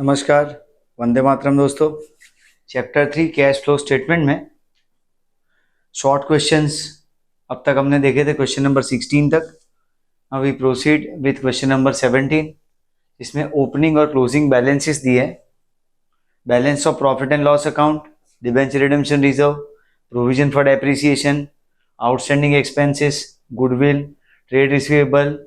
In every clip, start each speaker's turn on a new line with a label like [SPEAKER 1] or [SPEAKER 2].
[SPEAKER 1] नमस्कार, वंदे मातरम दोस्तों। Chapter 3 cash flow statement में शॉर्ट क्वेश्चंस अब तक हमने देखे थे क्वेश्चन नंबर 16 तक। अब we proceed with question number 17। इसमें ओपनिंग और क्लोजिंग बैलेंसेस दिए हैं। Balance of profit and loss account, debenture redemption reserve, provision for depreciation, outstanding expenses, goodwill, trade receivable,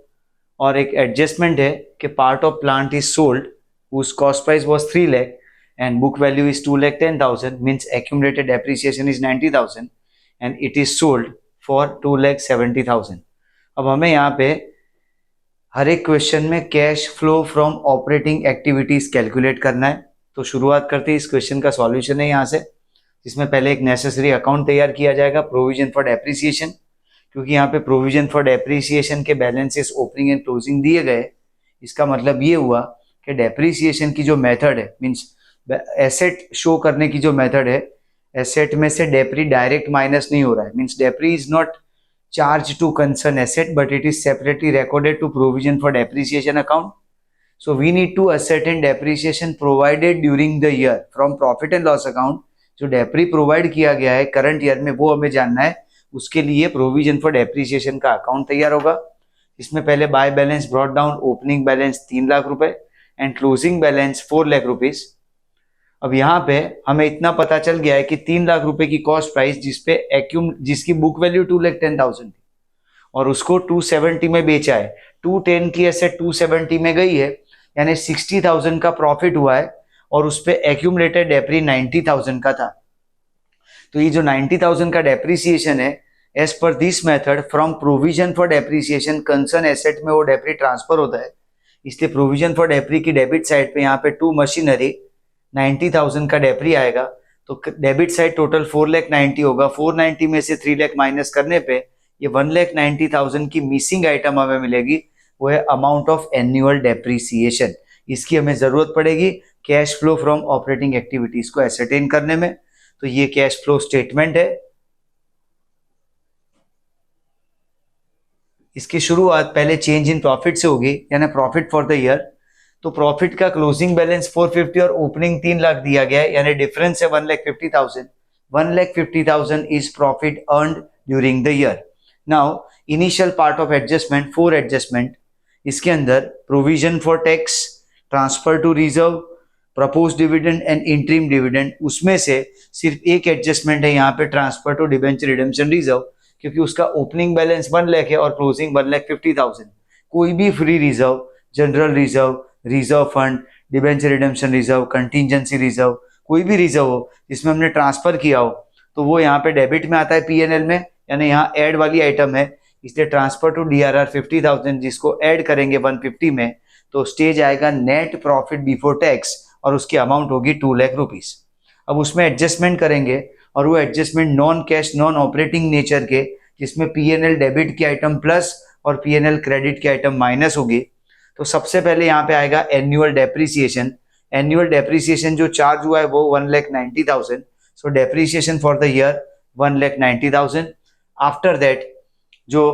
[SPEAKER 1] और एक एडजस्टमेंट है कि part of plant is sold whose cost price was 3 lakh and book value is 2,10,000, means accumulated depreciation is 90,000 and it is sold for 2,70,000। अब हमें यहाँ पे हर एक question में cash flow from operating activities calculate करना है। तो शुरुआत करते हैं। इस क्वेश्चन का सॉल्यूशन है यहाँ से, जिसमें पहले एक नेसेसरी अकाउंट तैयार किया जाएगा, प्रोविजन फॉर डेप्रिसिएशन, क्योंकि यहाँ पे प्रोविजन फॉर डेप्रिसिएशन के बैलेंसेस ओपनिंग एंड क्लोजिंग दिए गए। इसका मतलब ये हुआ कि डेप्रिसिएशन की जो मेथड है, मींस एसेट शो करने की जो मेथड है, एसेट में से डेप्री डायरेक्ट माइनस नहीं हो रहा है, means depre is not charge to concern asset but it is separately recorded to provision for depreciation account. So we need to ascertain depreciation provided during the year from profit and loss account. जो depre provide किया गया है current year में वो हमें जानना है। उसके लिए प्रोविजन फॉर डेप्रिसिएशन का अकाउंट तैयार होगा। इसमें पहले by balance brought down, opening balance 3 lakh रुपए and closing balance 4 lakh rupees. अब यहाँ पे हमें इतना पता चल गया है कि 3 लाख रुपए की कॉस्ट प्राइस जिसकी बुक वैल्यू 2,10,000 थी और उसको 270 में बेचा है। 210 की एसेट 270 में गई है, यानी 60,000 का प्रॉफिट हुआ है और उस पे एक्यूमुलेटेड डेप्री 90,000 का था। तो ये जो 90,000 का डेप्रीसिएशन है, as per this method from provision for depreciation concern asset में वो डेप्री ट्रांसफर होता है। इसलिए प्रोविजन फॉर डेप्री की डेबिट साइड पे यहाँ पे टू मशीनरी 90,000 का डेप्री आएगा। तो डेबिट साइड टोटल 4,90,000 होगा। 490 में से 3 लाख माइनस करने पे ये 1,90,000 की मिसिंग आइटम हमें मिलेगी, वो है अमाउंट ऑफ एनुअल डेप्रीसिएशन। इसकी हमें जरूरत पड़ेगी cash flow from operating activities को एसरटेन करने में। तो ये कैश फ्लो स्टेटमेंट है। इसकी शुरुआत पहले चेंज इन प्रॉफिट से होगी, यानी प्रॉफिट फॉर द ईयर। तो प्रॉफिट का क्लोजिंग बैलेंस 450 और ओपनिंग 3 लाख दिया गया है, यानी डिफरेंस है 1,50,000। 1,50,000 is profit earned during the year. Now initial part of adjustment, 4 adjustment. इसके अंदर provision for tax, transfer to reserve, propose dividend and interim dividend. उसमें से सिर्फ एक एडजस्टमेंट है यहाँ पे, transfer to debenture redemption reserve, क्योंकि उसका ओपनिंग बैलेंस 1 लाख है और क्लोजिंग 1,50,000। कोई भी free reserve, general reserve, reserve fund, debenture redemption reserve, contingency reserve, कोई भी रिजर्व हो जिसमें हमने ट्रांसफर किया हो, तो वो यहाँ पे डेबिट में आता है पीएनएल में, यानी यहाँ ऐड वाली आइटम है। इसलिए ट्रांसफर टू डीआरआर 50,000 जिसको ऐड करेंगे 150 में, तो स्टेज आएगा नेट प्रॉफिट बिफोर टैक्स और उसकी अमाउंट होगी 2 लाख रुपीज। अब उसमें एडजस्टमेंट करेंगे और वो adjustment non cash non operating nature के, जिसमें पीएनएल डेबिट की आइटम प्लस और पीएनएल क्रेडिट की आइटम माइनस होगी। तो सबसे पहले यहाँ पे आएगा एनुअल डेप्रिसिएशन। एनुअल डेप्रिसिएशन जो चार्ज हुआ है वो 1,90,000। सो depreciation for the year 1,90,000। After that जो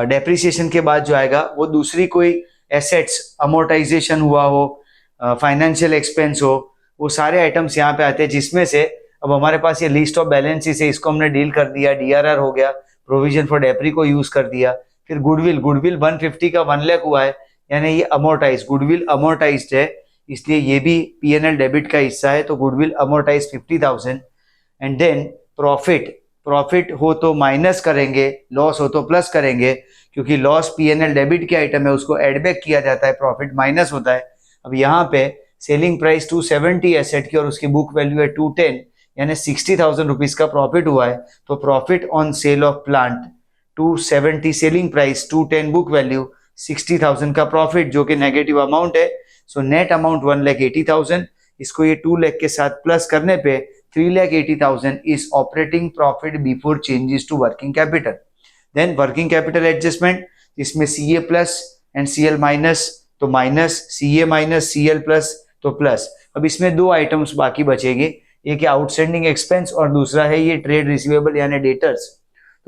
[SPEAKER 1] डेप्रिसिएशन के बाद जो आएगा वो दूसरी कोई एसेट्स अमोर्टाइजेशन हुआ हो, फाइनेंशियल एक्सपेंस हो, वो सारे आइटम्स यहाँ पे आते हैं, जिसमें से अब हमारे पास ये लिस्ट ऑफ बैलेंसेस है, इसको हमने डील कर दिया। डीआरआर हो गया, प्रोविजन फॉर डेप्री को यूज कर दिया। फिर गुडविल 150 का 1 लाख हुआ है, यानी ये अमोर्टाइज, गुडविल अमोर्टाइज्ड है, इसलिए ये भी पीएनएल डेबिट का हिस्सा है। तो goodwill amortize 50,000। And then profit हो तो माइनस करेंगे, लॉस हो तो प्लस करेंगे, क्योंकि लॉस पीएनएल डेबिट की आइटम है, उसको एडबैक किया जाता है, प्रॉफिट माइनस होता है। अब यहाँ पे सेलिंग प्राइस 270 एसेट की और उसकी बुक वैल्यू है 210, यानी 60,000 रुपीज का प्रॉफिट हुआ है। तो profit on sale of plant 270 selling price, 210 book value, 60,000 का प्रॉफिट जो कि नेगेटिव अमाउंट है। So net amount 1,80,000। इसको ये 2 लाख के साथ प्लस करने पे 3,80,000 is operating profit before changes to working capital. Then working capital adjustment, जिसमें CA plus and CL minus, तो minus, CA minus, CL plus तो प्लस। अब इसमें 2 आइटम्स बाकी बचेंगे, एक है आउटस्टैंडिंग एक्सपेंस और दूसरा है ये ट्रेड रिसीवेबल यानी डेटर्स।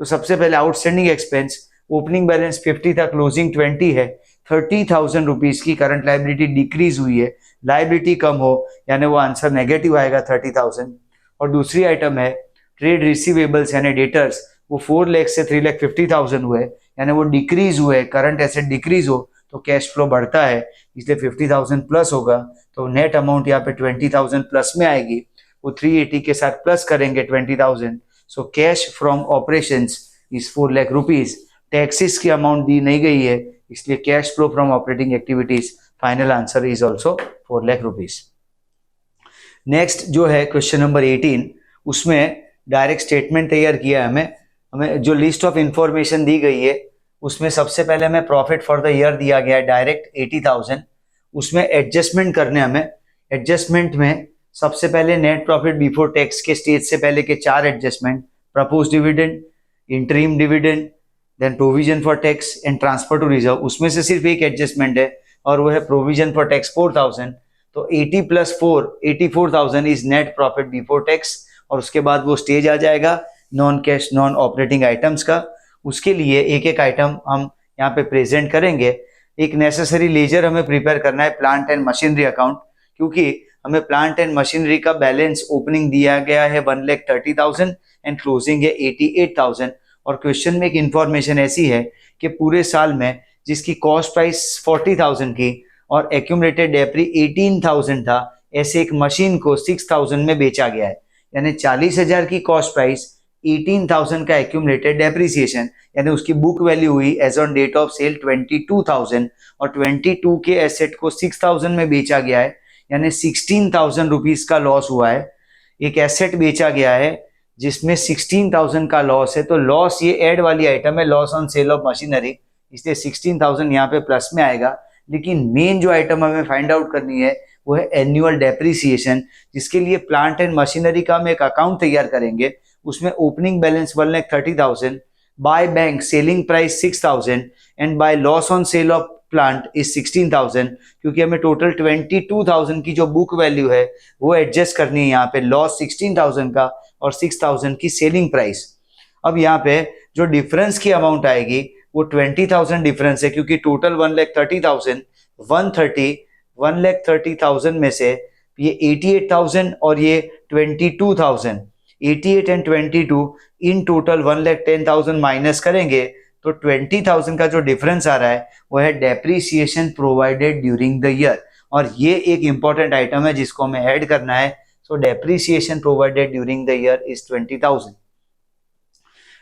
[SPEAKER 1] तो सबसे पहले आउटस्टैंडिंग एक्सपेंस, ओपनिंग बैलेंस 50 था, क्लोजिंग 20 है। 30,000 रुपीज की करंट लाइबिलिटी डिक्रीज हुई है, लाइबिलिटी कम हो, यानी वो आंसर नेगेटिव आएगा 30,000। और दूसरी आइटम है ट्रेड रिसीवेबल्स यानी डेटर्स, वो 4 लाख से 3,50,000 हुए, यानी वो डिक्रीज हुए, करंट एसेट डिक्रीज हो तो कैश फ्लो बढ़ता है, इसलिए 50,000 प्लस होगा। तो नेट अमाउंट यहाँ पे 20,000 प्लस में आएगी, वो 380 के साथ प्लस करेंगे 20,000। So cash from operations is 4 lakh rupees. Taxes की अमाउंट दी नहीं गई है, इसलिए cash flow from operating activities final answer is also 4 lakh rupees. Next जो है क्वेश्चन नंबर 18, उसमें डायरेक्ट स्टेटमेंट तैयार किया है हमें जो लिस्ट ऑफ इंफॉर्मेशन दी गई है उसमें सबसे पहले हमें प्रॉफिट फॉर द ईयर दिया गया है डायरेक्ट 80,000। उसमें एडजस्टमेंट करने हमें, एडजस्टमेंट में सबसे पहले नेट प्रॉफिट बिफोर टैक्स के स्टेज से पहले के 4 adjustment, propose dividend, interim dividend, then provision for tax and transfer to reserve. उसमें से सिर्फ एक एडजस्टमेंट है और वो है प्रोविजन फॉर टैक्स 4,000। तो 80 plus 4 84,000 is net profit before tax. और उसके बाद वो स्टेज आ जाएगा non cash non operating items का। उसके लिए एक एक आइटम हम यहाँ पे प्रेजेंट करेंगे। एक नेसेसरी लेजर हमें प्रिपेयर करना है प्लांट एंड मशीनरी अकाउंट, क्योंकि हमें प्लांट एंड मशीनरी का बैलेंस ओपनिंग दिया गया है 1,30,000 एंड क्लोजिंग है 88,000। और क्वेश्चन में एक इंफॉर्मेशन ऐसी है कि पूरे साल में जिसकी कॉस्ट प्राइस 40,000 की और एक्यूमुलेटेड डेप्री 18,000 था, ऐसे एक मशीन को 6,000 में बेचा गया है, यानी 40,000 की कॉस्ट प्राइस, 18,000 का एक्यूमुलेटेड डेप्रिसिएशन, यानी उसकी बुक वैल्यू हुई as on date of sale 22,000 और 22 के एसेट को 6,000 में बेचा गया है, यानी 16,000 रुपीज का लॉस हुआ है। एक एसेट बेचा गया है जिसमें 16,000 का लॉस है, तो लॉस ये ऐड वाली आइटम है, loss on sale of machinery, इसलिए 16,000 यहाँ पे प्लस में आएगा। लेकिन मेन जो आइटम हमें फाइंड आउट करनी है वो है एनुअल डेप्रिसिएशन, जिसके लिए प्लांट एंड मशीनरी का हम एक अकाउंट तैयार करेंगे। उसमें opening balance 1,30,000, by bank selling price 6,000 and by loss on sale of plant is 16,000, क्योंकि हमें टोटल 22,000 की जो बुक वैल्यू है वो एडजस्ट करनी है यहाँ पे, लॉस 16,000 का और 6,000 की सेलिंग प्राइस। अब यहाँ पे जो डिफरेंस की अमाउंट आएगी वो 20,000 डिफरेंस है, क्योंकि टोटल 1,30,000, 1,30,000 में से ये 88,000 और ये 22,000, 88 एंड 22 इन टोटल 1,10,000 माइनस करेंगे तो 20,000 का जो डिफरेंस आ रहा है वो है depreciation provided during the year. और ये एक इंपॉर्टेंट आइटम है जिसको हमें ऐड करना है। So depreciation provided during the year is 20,000।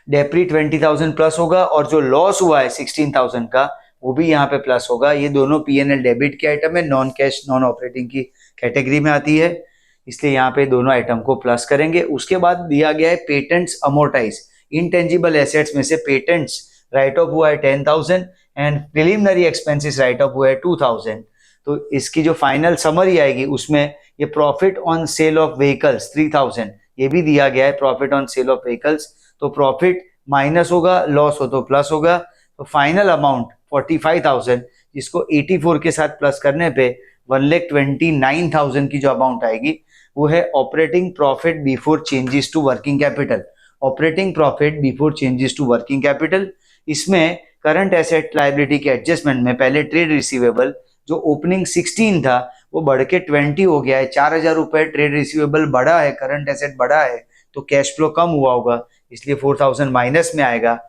[SPEAKER 1] Depre 20,000 plus होगा और जो लॉस हुआ है 16,000 का वो भी यहाँ पे प्लस होगा। ये दोनों P&L डेबिट के आइटम है, नॉन कैश नॉन ऑपरेटिंग की कैटेगरी में आती है, इसलिए यहाँ पे दोनों आइटम को प्लस करेंगे। उसके बाद दिया गया है पेटेंट्स अमोर्टाइज, इंटेंजिबल एसेट्स में से पेटेंट्स राइट ऑफ हुआ है 10,000 and preliminary expenses right of हुआ है 2,000। तो इसकी जो फाइनल समरी आएगी उसमें ये profit on sale of vehicles 3,000 ये भी दिया गया है, profit on sale of vehicles. तो प्रॉफिट माइनस होगा, लॉस हो तो प्लस होगा, तो फाइनल अमाउंट 45,000, जिसको 84 के साथ प्लस करने पे 1,29,000 की जो अमाउंट आएगी वो है operating profit before changes to working capital. Operating profit before changes to working capital, इसमें करंट एसेट लायबिलिटी के एडजस्टमेंट में पहले ट्रेड रिसीवेबल जो ओपनिंग 16 था वो बढ़ के 20 हो गया है, 4,000 रुपए ट्रेड रिसीवेबल बढ़ा है, करंट एसेट बढ़ा है, तो कैश फ्लो कम हुआ होगा, इसलिए 4,000 माइनस में आएगा।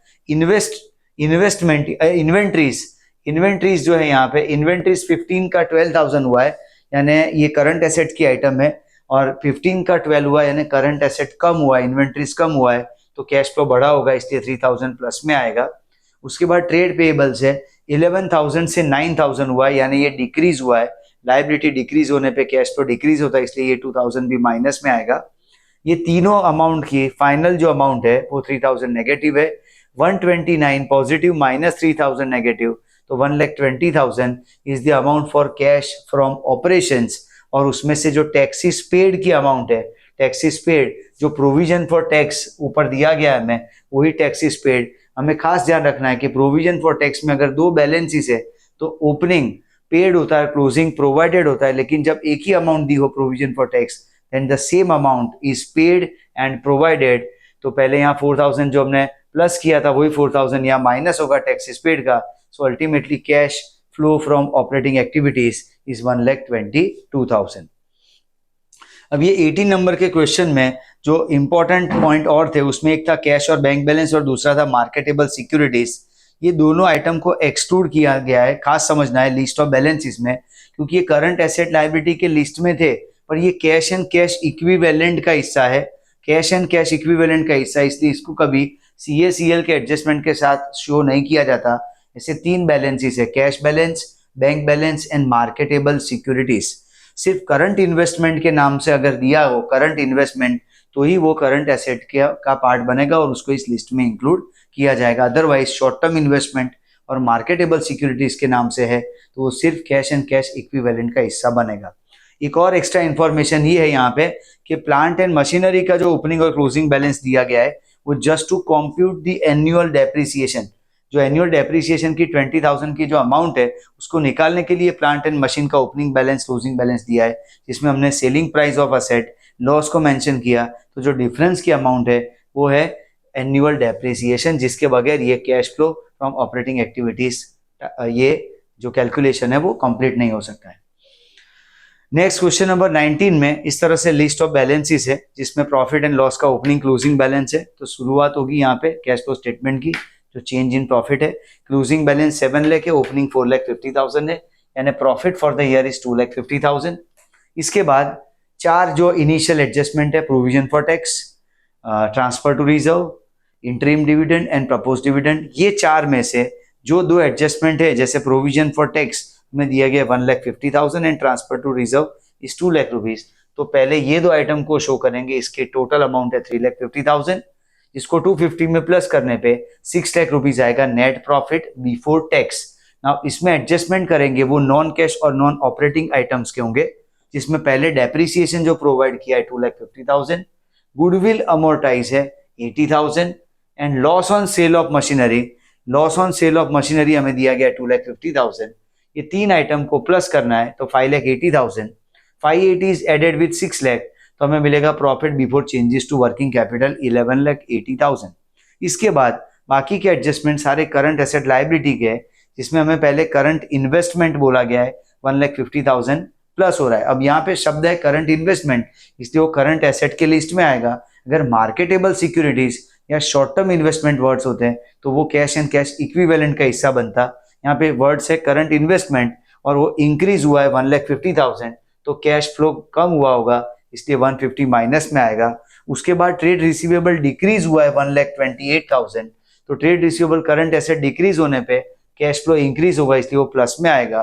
[SPEAKER 1] इन्वेंट्रीज जो है यहाँ पे इन्वेंट्रीज 15 का 12,000 हुआ है, यानी ये करंट एसेट की आइटम है, और 15 का 12 हुआ यानी करंट एसेट कम हुआ है, इन्वेंट्रीज कम हुआ है, तो कैश फ्लो बढ़ा होगा, इसलिए 3,000 प्लस में आएगा। उसके बाद ट्रेड पेएबल्स है 11,000 से 9,000 हुआ है, यानी ये डिक्रीज हुआ है, लायबिलिटी डिक्रीज होने पे कैश फ्लो डिक्रीज होता है, इसलिए ये 2,000 भी माइनस में आएगा। ये तीनों अमाउंट की फाइनल जो अमाउंट है वो 3,000 नेगेटिव है, 129 पॉजिटिव माइनस 3,000 नेगेटिव, तो 1,20,000 is the amount for cash from operations. और उसमें से जो टैक्सेस पेड की अमाउंट है, टैक्सेस पेड जो प्रोविजन फॉर टैक्स ऊपर दिया गया है हमें, वही टैक्सेस पेड। हमें खास ध्यान रखना है कि प्रोविजन फॉर टैक्स में अगर दो बैलेंसेस है तो ओपनिंग पेड होता है, क्लोजिंग प्रोवाइडेड होता है, लेकिन जब एक ही अमाउंट दी हो provision for tax then the same amount is paid and provided. तो पहले यहाँ 4,000 जो हमने प्लस किया था वही 4,000 यहाँ माइनस होगा टैक्सेस पेड का। So ultimately cash flow from operating activities is 1,22,000। अब ये 18 नंबर के क्वेश्चन में जो इंपॉर्टेंट पॉइंट और थे उसमें एक था कैश और बैंक बैलेंस और दूसरा था मार्केटेबल सिक्योरिटीज। ये दोनों आइटम को एक्सक्लूड किया गया है, खास समझना है लिस्ट ऑफ बैलेंसेस में, क्योंकि ये करंट एसेट लायबिलिटी के लिस्ट में थे पर ये कैश एंड कैश इक्विवेलेंट का हिस्सा है, कैश एंड कैश इक्विवेलेंट का हिस्सा, इसलिए इसको कभी CACL के एडजस्टमेंट के साथ शो नहीं किया जाता। ऐसे 3 बैलेंसेस है, cash balance, bank balance and marketable securities. सिर्फ करंट इन्वेस्टमेंट के नाम से अगर दिया हो करंट इन्वेस्टमेंट तो ही वो करंट एसेट का पार्ट बनेगा और उसको इस लिस्ट में इंक्लूड किया जाएगा। अदरवाइज शॉर्ट टर्म इन्वेस्टमेंट और मार्केटेबल सिक्योरिटीज के नाम से है तो वो सिर्फ कैश एंड कैश इक्विवेलेंट का हिस्सा बनेगा। एक और एक्स्ट्रा इन्फॉर्मेशन ये है यहाँ पे कि प्लांट एंड मशीनरी का जो ओपनिंग और क्लोजिंग बैलेंस दिया गया है वो just to compute the annual depreciation, जो एनुअल डेप्रिसिएशन की 20,000 की जो अमाउंट है उसको निकालने के लिए प्लांट एंड मशीन का ओपनिंग बैलेंस क्लोजिंग बैलेंस दिया है, जिसमें हमने selling price of asset loss को मेंशन किया। तो जो डिफरेंस की अमाउंट है वो है एनुअल डेप्रिसिएशन, जिसके बगैर ये cash flow from operating activities ये जो कैलकुलेशन है वो कंप्लीट नहीं हो सकता है। नेक्स्ट क्वेश्चन नंबर 19 में इस तरह से लिस्ट ऑफ बैलेंसेस है जिसमें प्रॉफिट एंड लॉस का ओपनिंग क्लोजिंग बैलेंस है। तो शुरुआत होगी यहाँ पे कैश फ्लो स्टेटमेंट की, जो चेंज इन प्रॉफिट है, क्लोजिंग बैलेंस 7 लाख है, ओपनिंग 4,50,000 है, यानी profit for the year is 2,50,000। इसके बाद 4 जो इनिशियल एडजस्टमेंट है, provision for tax, transfer to reserve, interim dividend and propose dividend, ये 4 में से जो 2 एडजस्टमेंट है, जैसे प्रोविजन फॉर टैक्स में दिया गया 1,50,000 and transfer to reserve is 2 lakh rupees, तो पहले ये 2 आइटम को शो करेंगे। इसके टोटल अमाउंट है 3,50,000, इसको 250 में प्लस करने पे 6 लाख रुपीज आएगा net profit before tax. Now इसमें एडजस्टमेंट करेंगे वो नॉन कैश और नॉन ऑपरेटिंग आइटम्स के होंगे, जिसमें पहले डेप्रिसिएशन जो प्रोवाइड किया है 2,50,000, गुडविल अमोर्टाइज है 80,000 and loss on sale of machinery, loss on sale of machinery हमें दिया गया 2,50,000। ये 3 आइटम को प्लस करना है तो 5,80,000, 580 इज एडेड विद 6 लाख, तो हमें मिलेगा profit before changes to working capital 11,80,000। इसके बाद बाकी के एडजस्टमेंट सारे करंट एसेट लायबिलिटी के, जिसमें हमें पहले करंट इन्वेस्टमेंट बोला गया है 1,50,000 प्लस हो रहा है। अब यहाँ पे शब्द है करंट इन्वेस्टमेंट, इसलिए वो करंट एसेट के लिस्ट में आएगा। अगर मार्केटेबल सिक्योरिटीज या शॉर्ट टर्म इन्वेस्टमेंट वर्ड्स होते हैं तो वो कैश एंड कैश इक्विवेलेंट का हिस्सा बनता। यहाँ पे वर्ड्स है करंट इन्वेस्टमेंट और वो इंक्रीज हुआ है 1,50,000, तो कैश फ्लो कम हुआ होगा इसलिए 150 माइनस में आएगा। उसके बाद ट्रेड रिसीवेबल डिक्रीज हुआ है 1,28,000, तो trade receivable current asset decrease होने पे कैश फ्लो इंक्रीज होगा इसलिए वो प्लस में आएगा।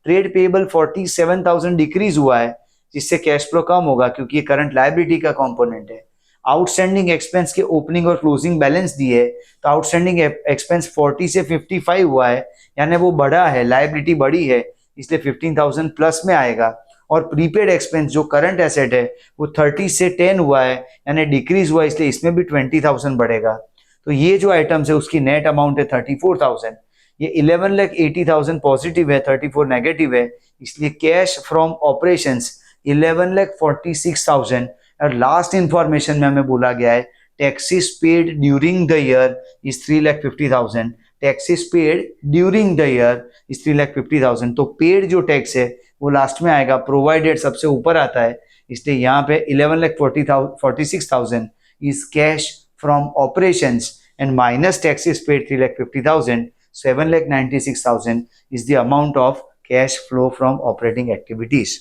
[SPEAKER 1] ट्रेड पेएबल 47,000 डिक्रीज हुआ है जिससे कैश फ्लो कम होगा क्योंकि ये करंट लायबिलिटी का कंपोनेंट है। आउटस्टैंडिंग एक्सपेंस के ओपनिंग और क्लोजिंग बैलेंस दिए तो आउटस्टैंडिंग एक्सपेंस 40 से 55 हुआ है, यानी वो बढ़ा है, लायबिलिटी बढ़ी है इसलिए 15,000 प्लस में आएगा। और प्रीपेड एक्सपेंस जो करंट एसेट है वो 30 से 10 हुआ है, यानी डिक्रीज हुआ इसलिए इसमें भी 20,000 बढ़ेगा। तो ये जो आइटम्स है उसकी नेट अमाउंट है 34,000, ये 11,80,000 पॉजिटिव है, 34 नेगेटिव है, इसलिए कैश फ्रॉम ऑपरेशंस 11,46,000। और लास्ट इंफॉर्मेशन में हमें बोला गया है taxes paid during the year is 3,50,000, taxes paid during the year is 3,50,000। तो पेड जो टैक्स है वो लास्ट में आएगा, प्रोवाइडेड सबसे ऊपर आता है, इसलिए यहाँ पे 11,46,000 is cash from operations and minus taxes paid 3,50,000, 7,96,000 is the amount of cash flow from operating activities.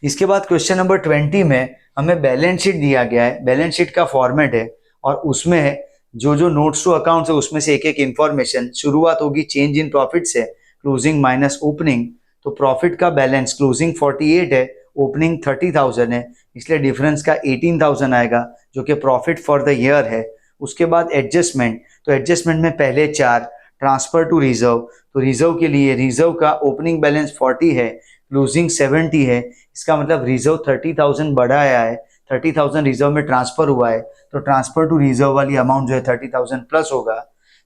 [SPEAKER 1] इसके बाद क्वेश्चन नंबर 20 में हमें बैलेंस शीट दिया गया है, बैलेंस शीट का फॉर्मेट है और उसमें जो जो नोट्स टू अकाउंट्स है उसमें से एक एक इंफॉर्मेशन। शुरुआत होगी चेंज इन प्रॉफिट से, क्लोजिंग माइनस ओपनिंग, तो प्रॉफिट का बैलेंस क्लोजिंग 48 है, ओपनिंग 30,000 है, इसलिए डिफरेंस का 18,000 आएगा जो कि प्रॉफिट फॉर द ईयर है। उसके बाद एडजस्टमेंट, तो एडजस्टमेंट में पहले 4 ट्रांसफर टू रिजर्व, तो रिजर्व के लिए रिजर्व का ओपनिंग बैलेंस 40 है, क्लोजिंग 70 है, इसका मतलब रिजर्व 30,000 बढ़ाया है, 30,000 रिजर्व में ट्रांसफर हुआ है तो ट्रांसफर टू रिजर्व वाली अमाउंट जो है 30,000 प्लस होगा।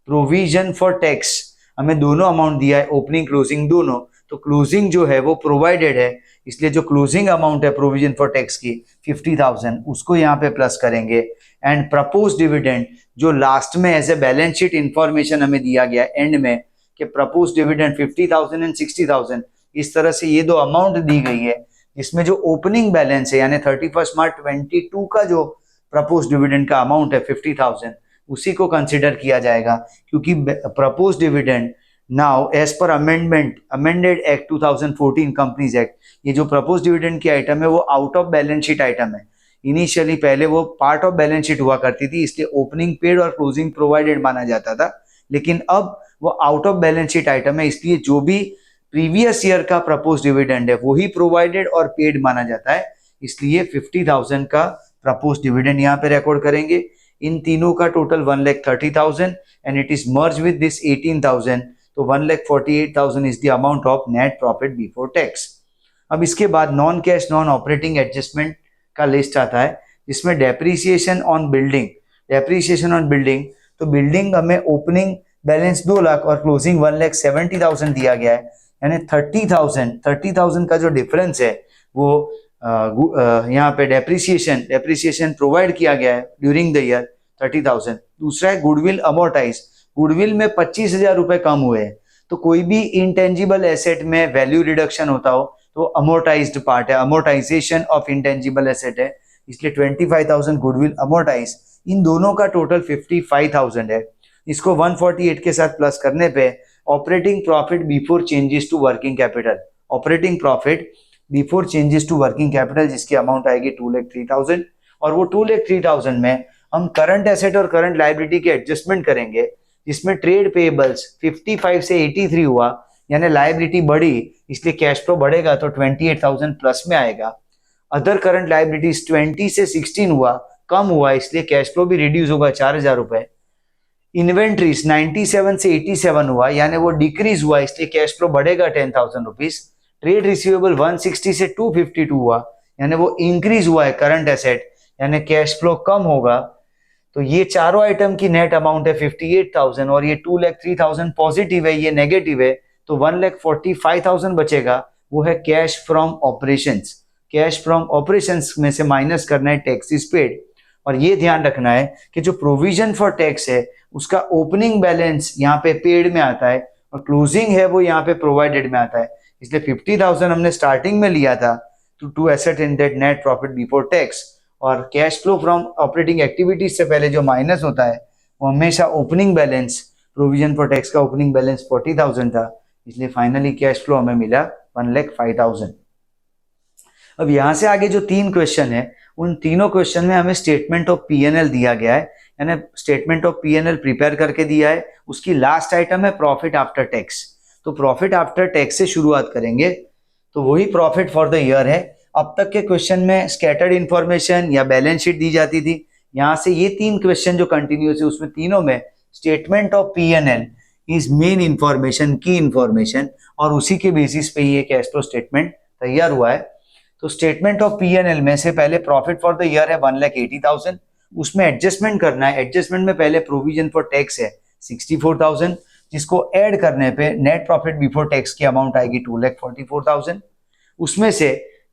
[SPEAKER 1] प्रोविजन फॉर टैक्स हमें दोनों अमाउंट दिया है, ओपनिंग क्लोजिंग दोनों, तो क्लोजिंग जो है वो प्रोवाइडेड है इसलिए जो क्लोजिंग अमाउंट है प्रोविजन फॉर टैक्स की 50,000 उसको यहाँ पे प्लस करेंगे। एंड प्रपोज डिविडेंड जो लास्ट में as a balance sheet information हमें दिया गया एंड में कि प्रपोज डिविडेंड 50,000 एंड 60,000, इस तरह से ये दो अमाउंट दी गई है, इसमें जो ओपनिंग बैलेंस है यानी 31 मार्च 22 का जो प्रपोज डिविडेंड का अमाउंट है 50,000, उसी को कंसिडर किया जाएगा, क्योंकि propose dividend now as per amended act 2014 companies act, ये जो प्रपोज डिविडेंड की आइटम है वो out of balance sheet item है। इनिशियली पहले वो पार्ट ऑफ बैलेंस शीट हुआ करती थी, इसलिए ओपनिंग पेड और क्लोजिंग प्रोवाइडेड माना जाता था, लेकिन अब वो out of balance sheet item है, इसलिए जो भी प्रीवियस ईयर का प्रपोज डिविडेंड है वही प्रोवाइडेड और पेड माना जाता है, इसलिए 50,000 का प्रपोज डिविडेंड यहाँ पे रिकॉर्ड करेंगे। इन तीनों का total 1,30,000 and it is merge with this 18,000, तो 1,48,000 is the amount of net profit before tax. अब इसके बाद non cash non operating adjustment का लिस्ट आता है, जिसमें डेप्रीसिएशन ऑन बिल्डिंग, तो बिल्डिंग हमें ओपनिंग बैलेंस 2 लाख और क्लोजिंग 1,70,000 दिया गया है, यानी 30,000 का जो डिफरेंस है वो यहाँ पे डेप्रीसिएशन प्रोवाइड किया गया है ड्यूरिंग द ईयर 30,000। दूसरा है गुडविल अमोर्टाइज, गुडविल में 25,000 रुपए कम हुए हैं, तो कोई भी इंटेंजिबल एसेट में वैल्यू रिडक्शन होता हो तो अमोर्टाइज्ड पार्ट है, अमोर्टाइजेशन ऑफ इंटेंजिबल एसेट है, इसलिए 25,000 गुडविल अमोर्टाइज, इन दोनों का टोटल 55,000 है। इसको 148 के साथ प्लस करने पे operating profit before changes to working capital, operating profit before changes to working capital जिसकी अमाउंट आएगी 2,03,000, और वो 2,03,000 में हम करंट एसेट और करंट लायबिलिटी के एडजस्टमेंट करेंगे, जिसमें ट्रेड पेएबल्स 55 से 83 हुआ, यानी लायबिलिटी बढ़ी, इसलिए कैश फ्लो बढ़ेगा तो 28,000 प्लस में आएगा। अदर करंट लायबिलिटीज 20 से 16 हुआ, कम हुआ, इसलिए कैश फ्लो भी रिड्यूस होगा 4,000 रुपए। इन्वेंट्रीज 97 से 87 हुआ, यानी वो डिक्रीज हुआ, इसलिए कैश फ्लो बढ़ेगा 10,000 रुपीज। ट्रेड रिसीवेबल 160 से 252 हुआ, यानी वो इंक्रीज हुआ है करंट एसेट, यानी कैश फ्लो कम होगा। तो ये चारों आइटम की नेट अमाउंट है 58,000, और ये 2,03,000 पॉजिटिव है, ये नेगेटिव है, तो 1,45,000 बचेगा, वो है cash from operations. Cash from operations में से माइनस करना है टैक्सेस पेड, और ये ध्यान रखना है कि जो प्रोविजन फॉर टैक्स है उसका ओपनिंग बैलेंस यहाँ पे पेड में आता है और क्लोजिंग है वो यहाँ पे प्रोवाइडेड में आता है, इसलिए 50,000 हमने स्टार्टिंग में लिया था to asset in that net profit before tax, और cash flow from operating activities से पहले जो माइनस होता है वो हमेशा opening balance, provision for tax का ओपनिंग बैलेंस 40,000 था, इसलिए फाइनली कैश फ्लो हमें मिला 1,05,000। अब यहां से आगे जो 3 क्वेश्चन है उन तीनों क्वेश्चन में हमें स्टेटमेंट ऑफ पीएनएल दिया गया है, यानी स्टेटमेंट ऑफ पीएनएल प्रिपेयर करके दिया है। उसकी लास्ट आइटम है प्रॉफिट आफ्टर टैक्स, तो प्रॉफिट आफ्टर टैक्स से शुरुआत करेंगे, तो वही प्रॉफिट फॉर द ईयर है। अब तक के क्वेश्चन में स्कैटर्ड इंफॉर्मेशन या बैलेंस शीट दी जाती थी, यहां से ये 3 क्वेश्चन जो कंटिन्यूस है उसमें तीनों में statement of PNL is main information, की इंफॉर्मेशन, और उसी के बेसिस पे ये कैश फ्लो स्टेटमेंट तैयार हुआ है। तो स्टेटमेंट ऑफ पीएनएल में से पहले प्रॉफिट फॉर द ईयर है 1,80,000, उसमें एडजस्टमेंट करना है। एडजस्टमेंट में पहले प्रोविजन फॉर टैक्स है 64,000, जिसको ऐड करने पे नेट प्रॉफिट बिफोर टैक्स की अमाउंट आएगी 2,44,000। उसमें से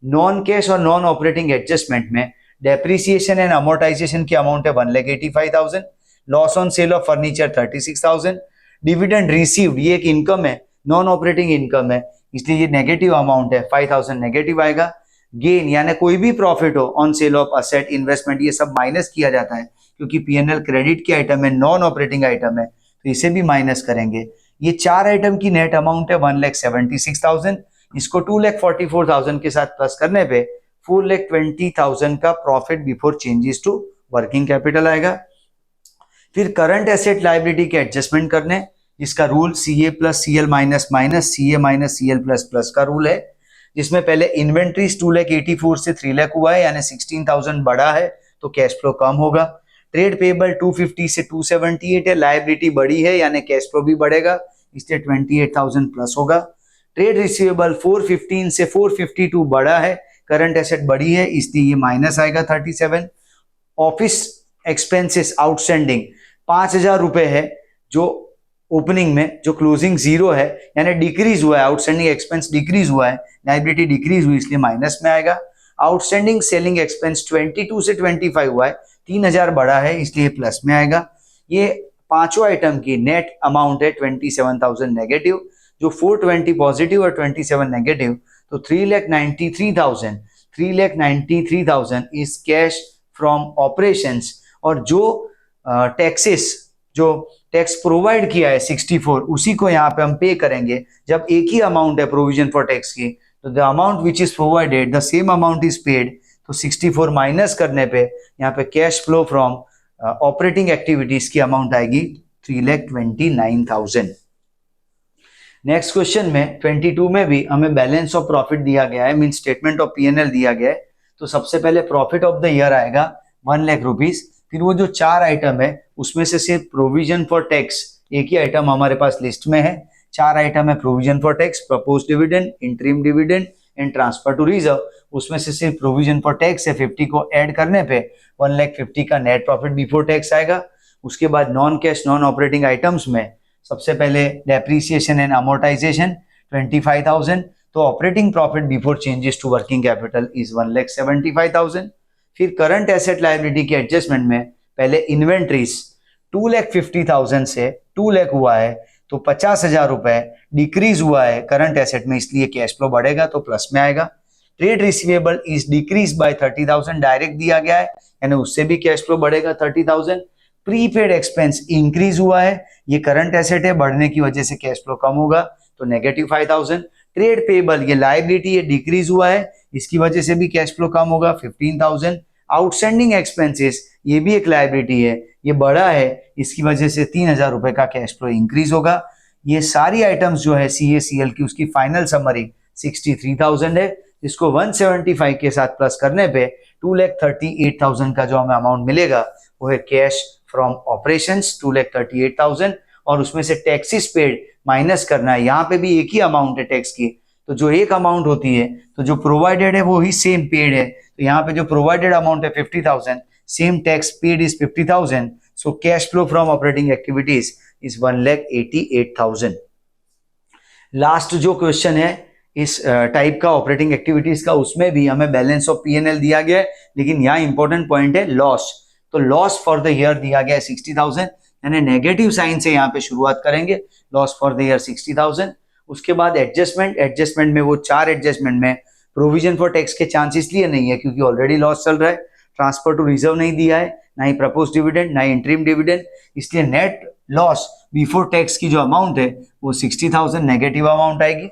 [SPEAKER 1] नॉन कैश और नॉन ऑपरेटिंग एडजस्टमेंट में डेप्रीसिएशन एंड अमोर्टाइजेशन की अमाउंट है 1,85,000, loss on sale of furniture 36,000, dividend received ये एक इनकम है, नॉन ऑपरेटिंग इनकम है, इसलिए ये नेगेटिव अमाउंट है, 5,000 नेगेटिव आएगा। गेन यानी कोई भी प्रॉफिट हो on sale of asset investment, ये सब माइनस किया जाता है, क्योंकि पीएनएल क्रेडिट की आइटम है, नॉन ऑपरेटिंग आइटम है, तो इसे भी माइनस करेंगे। ये 4 आइटम की नेट अमाउंट है 1,76,000, इसको 2,44,000 के साथ प्लस करने पे 4,20,000 का profit before changes to working capital आएगा। फिर करंट एसेट लायबिलिटी के एडजस्टमेंट करने, जिसका rule CA plus CL minus minus CA minus CL plus plus का रूल है, जिसमें पहले इन्वेंट्रीज 2,84,000 से 3 लाख हुआ है, यानी 16,000 बढ़ा है तो कैश फ्लो कम होगा। ट्रेड पेएबल 250 से 278 है, लायबिलिटी बढ़ी है यानी कैश फ्लो भी बढ़ेगा, इसलिए 28,000 प्लस होगा। ट्रेड रिसीवेबल 415 से 452 बढ़ा है, करंट एसेट बढ़ी है, इसलिए ये माइनस आएगा 37। ऑफिस एक्सपेंसेस आउटस्टैंडिंग 5,000 रुपए है जो ओपनिंग में, जो क्लोजिंग 0 है, यानी डिक्रीज हुआ है, आउटस्टैंडिंग एक्सपेंस डिक्रीज हुआ है, लायबिलिटी डिक्रीज हुई, इसलिए माइनस में आएगा। आउटस्टैंडिंग सेलिंग एक्सपेंस 22 से 25 हुआ है, 3,000 बढ़ा है, इसलिए प्लस में आएगा। ये पांचों आइटम की नेट अमाउंट है 27,000 नेगेटिव, जो 420 पॉजिटिव और 27 नेगेटिव, तो 3,93,000 इज कैश फ्रॉम ऑपरेशंस। और जो टैक्सेस, जो टैक्स प्रोवाइड किया है 64, उसी को यहाँ पे हम पे करेंगे। जब एक ही अमाउंट है प्रोविजन फॉर टैक्स की, तो the amount which is provided the same amount is paid. तो 64 माइनस करने पे यहाँ पे cash flow from operating activities की अमाउंट आएगी 3,29,000। नेक्स्ट क्वेश्चन में 22 में भी हमें बैलेंस ऑफ प्रॉफिट दिया गया है, मीन स्टेटमेंट ऑफ P&L दिया गया है। तो सबसे पहले प्रॉफिट ऑफ द ईयर आएगा 1 लाख रुपीज। फिर वो जो 4 आइटम है उसमें से सिर्फ प्रोविजन फॉर टैक्स एक ही आइटम हमारे पास लिस्ट में है। 4 आइटम है provision for tax, propose dividend, interim dividend and transfer to reserve. उसमें से सिर्फ प्रोविजन फॉर टैक्स है 50 को ऐड करने पे 1,50,000 का नेट प्रॉफिट बिफोर टैक्स आएगा। उसके बाद non cash non operating items में सबसे पहले डेप्रीसिएशन एंड अमोर्टाइजेशन 25,000। तो operating profit before changes to working capital is 1,75,000। फिर करंट एसेट लायबिलिटी के एडजस्टमेंट में पहले इन्वेंट्रीज 2,50,000 से 2 लाख हुआ है, तो 50,000 रुपए डिक्रीज हुआ है करंट एसेट में, इसलिए कैश फ्लो बढ़ेगा तो प्लस में आएगा। Trade receivable is decrease by 30,000 direct दिया गया है, यानी उससे भी कैश फ्लो बढ़ेगा 30,000। प्रीपेड एक्सपेंस इंक्रीज हुआ है, ये करंट एसेट है, बढ़ने की वजह से कैश फ्लो कम होगा तो नेगेटिव 5,000। ट्रेड पेबल ये लायबिलिटी है, डिक्रीज हुआ है, इसकी वजह से भी कैश फ्लो कम होगा 15,000। आउटस्टैंडिंग एक्सपेंसेस ये भी एक लायबिलिटी है, ये बढ़ा है, इसकी वजह से 3,000 रुपए का कैश फ्लो इंक्रीज होगा। ये सारी आइटम्स जो है CACL की, उसकी फाइनल समरी 63,000 है, इसको 175 के साथ प्लस करने पे 2,38,000 का जो हमें अमाउंट मिलेगा वो है कैश फ्रॉम ऑपरेशंस 2,38,000। और उसमें से टैक्सेस पेड माइनस करना है, यहाँ पे भी एक ही अमाउंट है टैक्स की, तो जो एक अमाउंट होती है तो जो प्रोवाइडेड है वो ही सेम पेड है। तो यहाँ पे जो प्रोवाइडेड अमाउंट है 50,000, same tax paid is 50,000, so cash flow from operating activities is 1,88,000। Last जो क्वेश्चन है इस टाइप का ऑपरेटिंग एक्टिविटीज का, उसमें भी हमें बैलेंस ऑफ P&L दिया गया है, लेकिन यहाँ इंपॉर्टेंट पॉइंट है लॉस। तो लॉस फॉर द ईयर दिया गया है 60,000, यानी नेगेटिव साइन से यहाँ पे शुरुआत करेंगे। Loss for the year 60,000। उसके बाद एडजस्टमेंट में वो 4 एडजस्टमेंट में प्रोविजन फॉर टैक्स के चांस इसलिए नहीं है क्योंकि ऑलरेडी लॉस चल रहा है। ट्रांसफर टू रिजर्व नहीं दिया है, ना ही प्रपोज डिविडेंड, ना ही इंटरिम डिविडेंड, इसलिए नेट लॉस बिफोर टैक्स की जो अमाउंट है वो 60,000 नेगेटिव अमाउंट आएगी।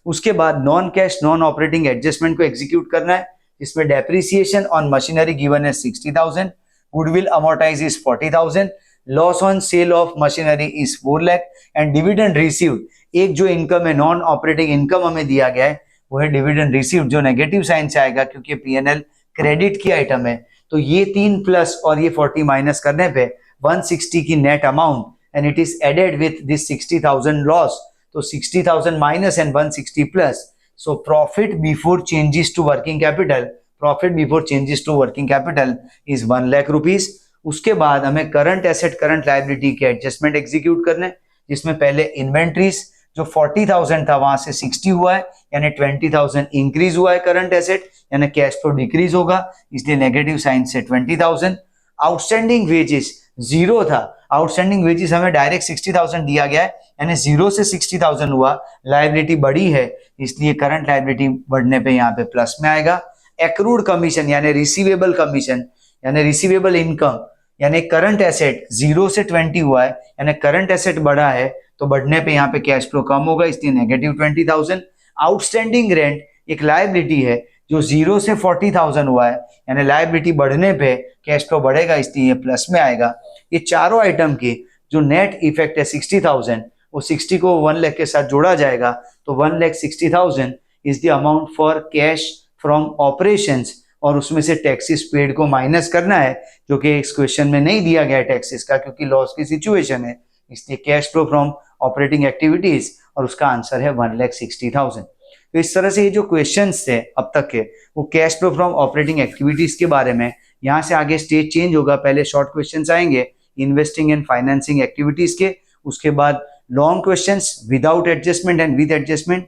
[SPEAKER 1] उसके बाद non cash non operating adjustment को एग्जीक्यूट करना है, इसमें डेप्रीसिएशन ऑन मशीनरी गिवन है 60,000, goodwill amortise is 40,000, loss on sale of machinery is 4 lakh and dividend received, एक जो इनकम है नॉन ऑपरेटिंग इनकम हमें दिया गया है वो है डिविडेंड रिसीव्ड, जो नेगेटिव साइन से आएगा क्योंकि P&L क्रेडिट की आइटम है। तो ये 3 प्लस और ये 40 माइनस करने पे 160 की net amount and it is added with this 60,000 loss, तो 60,000 minus and 160 plus, so profit before changes to working capital, profit before changes to working capital is 1 lakh rupees. उसके बाद हमें करंट एसेट करंट लायबिलिटी के adjustment execute करने, जिसमें पहले inventories जो 40,000 था वहां से 60 हुआ है, यानी 20,000 इंक्रीज हुआ है करंट एसेट, यानी कैश फ्लो डिक्रीज होगा, इसलिए नेगेटिव साइन से 20,000। आउटस्टैंडिंग वेजेस 0 था, आउटस्टैंडिंग वेजेस हमें डायरेक्ट 60,000 दिया गया है, यानी 0 से 60,000 हुआ, लायबिलिटी बढ़ी है, इसलिए करंट लायबिलिटी बढ़ने पे यहाँ पे प्लस में आएगा। एक्रूड कमीशन यानी रिसीवेबल कमीशन यानी रिसीवेबल इनकम, यानी करंट एसेट 0 से 20 हुआ है, यानी करंट एसेट बढ़ा है, तो बढ़ने पे यहाँ पे कैश फ्लो कम होगा, इसलिए नेगेटिव 20,000। आउटस्टैंडिंग रेंट एक लायबिलिटी है जो 0 से 40,000 हुआ है, यानी लायबिलिटी बढ़ने पे कैश फ्लो बढ़ेगा, इसलिए ये प्लस में आएगा। ये चारों आइटम की जो नेट इफेक्ट है 60,000, वो 60 को 1 लाख के साथ जोड़ा जाएगा, तो 1,60,000 is the amount for cash from operations, और उसमें से टैक्सेस पेड को माइनस करना है, जो कि इस क्वेश्चन में नहीं दिया गया है टैक्सेस का क्योंकि लॉस की सिचुएशन है, इसलिए cash flow from operating activities, और उसका आंसर है 1,60,000। तो इस तरह से ये जो क्वेश्चंस थे अब तक के वो cash flow from operating activities के बारे में। यहाँ से आगे स्टेज चेंज होगा, पहले शॉर्ट क्वेश्चंस आएंगे इन्वेस्टिंग एंड फाइनेंसिंग एक्टिविटीज के, उसके बाद long questions without adjustment and with adjustment,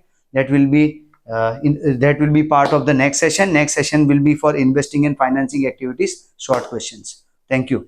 [SPEAKER 1] that will be part of the next session. Next session will be for investing and financing activities, short questions. Thank you.